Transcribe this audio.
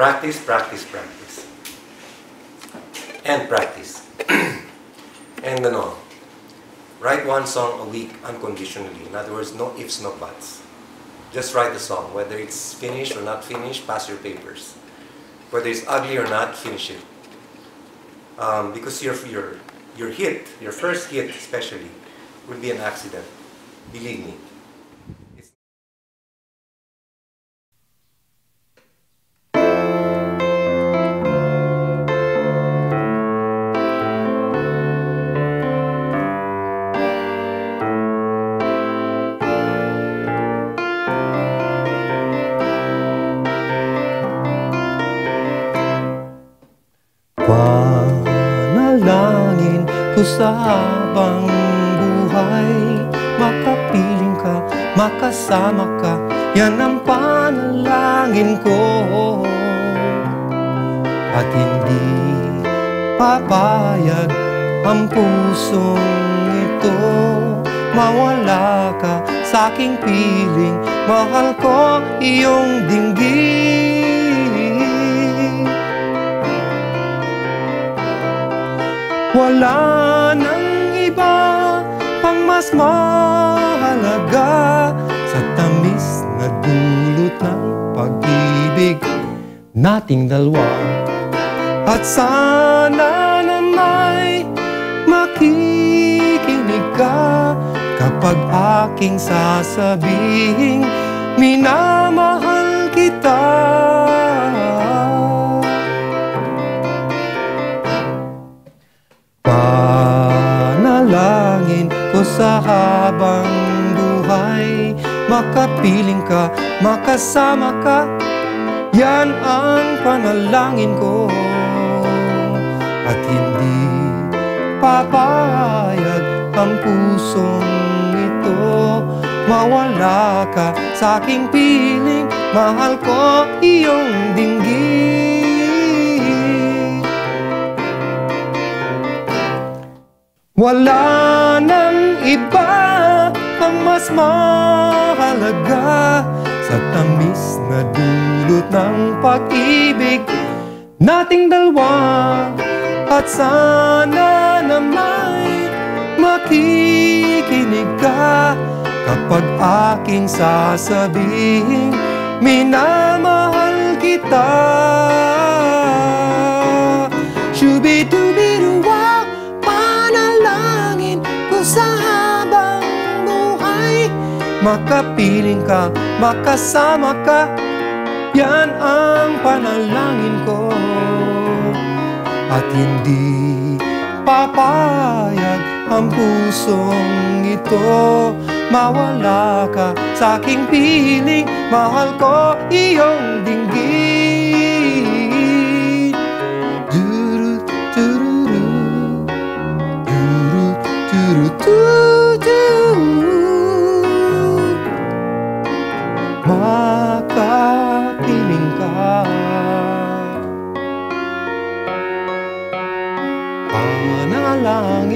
Practice, practice, practice. And practice. And write one song a week unconditionally. In other words, no ifs, no buts. Just write the song. Whether it's finished or not finished, pass your papers. Whether it's ugly or not, finish it. Because your hit, your first hit especially, will be an accident. Believe me. Panalangin ko sa habang buhay, makapiling ka, makasama ka, yan ang panalangin ko. At hindi papayag ang pusong ito, mawala ka sa aking piling, mahal ko iyong dinggin. Wala nang iba pang mas mahalaga sa tamis na dulot ng pag-ibig nating dalawa. At sana na may makikinig ka kapag aking sasabihing minamahal kita. Panalangin ko sa habang buhay, makapiling ka, makasama ka, yan ang panalangin ko. At hindi papayag ang pusong ito, mawala ka sa aking piling, mahal ko iyong dinggin. Wala nang iba pang mas mahalaga sa tamis na dulot ng pag-ibig nating dalawa. At sana na may makikinig ka kapag aking sasabihin minamahal kita. Shubi-dubi-duwa, panalangin ko sa habang buhay, makapiling ka, makasama ka, yan ang panalangin ko. At hindi papayag ang pusong ito, mawala ka sa aking piling, mahal ko iyong dinggin. Duru, dururu, duru, duru, duru. Makapiling ka. Panalangin